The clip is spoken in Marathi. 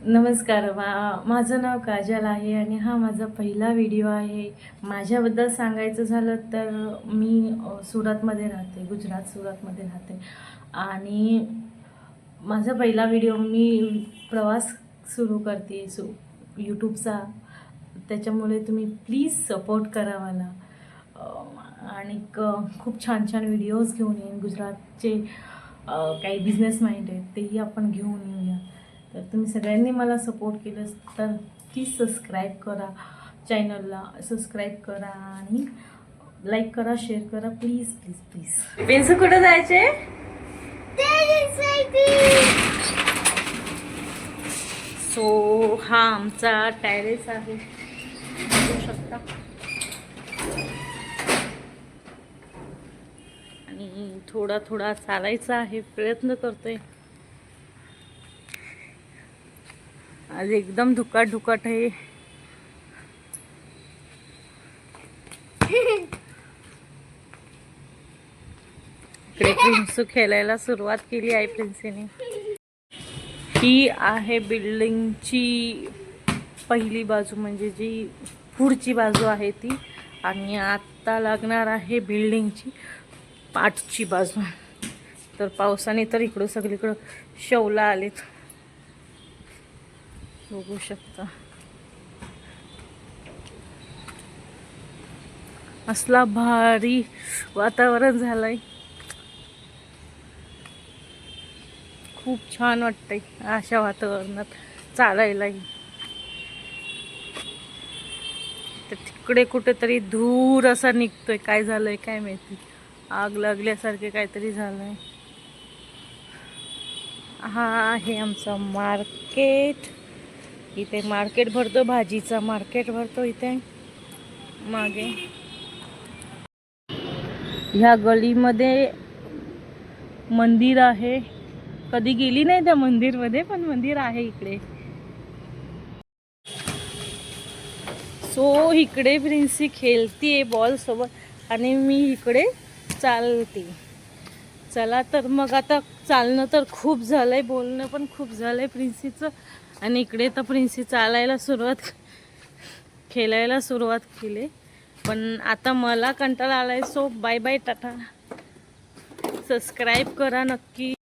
नमस्कार. माझं नाव काजल आहे आणि हा माझा पहिला व्हिडिओ आहे. माझ्याबद्दल सांगायचं झालं तर मी सुरतमध्ये राहते, गुजरात सुरतमध्ये राहते. आणि माझा पहिला व्हिडिओ मी प्रवास सुरू करते यूट्यूबचा. त्याच्यामुळे तुम्ही प्लीज सपोर्ट करा मला. आणि खूप छान छान व्हिडिओज घेऊन येईन. गुजरातचे काही बिझनेस माइंड आहेत तेही आपण घेऊन येऊया. तर तुम्ही सगळ्यांनी मला सपोर्ट केलं तर प्लीज सबस्क्राईब करा, चॅनलला सबस्क्राईब करा आणि लाईक करा, शेअर करा, प्लीज प्लीज प्लीज. पेन्सू कुठं जायचे? सो हा आमचा टेरेस आहे, बघू शकता. आणि थोडा थोडा चालायचा आहे, प्रयत्न करतोय. आज एकदम धुकाट आहे. इकडे प्रिन्सू खेळायला सुरुवात केली आहे. प्रिन्सीने ही आहे बिल्डिंगची पहिली बाजू, म्हणजे जी पुढची बाजू आहे ती. आणि आता लागणार आहे बिल्डिंगची पाठची बाजू. तर पावसाने तर इकडं सगळीकडं शौला आलेत, बघू शकता. असला भारी वातावरण झालंय, खूप छान वाटतंय अशा वातावरणात चालायलाही. तर तिकडे कुठेतरी धूर असा निघतोय, काय झालंय काय माहिती, आग लागल्यासारखे काहीतरी झालंय. हा आहे आमचा मार्केट. इथे मार्केट भरतो, भाजीचा मार्केट भरतो इथे मागे. ह्या गलीमध्ये मंदिर आहे. कधी गेली नाही त्या मंदिरमध्ये, पण मंदिर आहे इकडे. सो इकडे प्रिन्सी खेळतीये बॉल सोबत आणि मी इकडे चालते. चला तर मग आता चालणं तर खूप झालंय, बोलणं पण खूप झालंय प्रिन्सीचं. आणि इकडे तर प्रिन्सी चालायला खेळायला सुरुवात केली. पण आता मला कंटाळा आलाय. So bye bye, tata. Subscribe करा नक्की.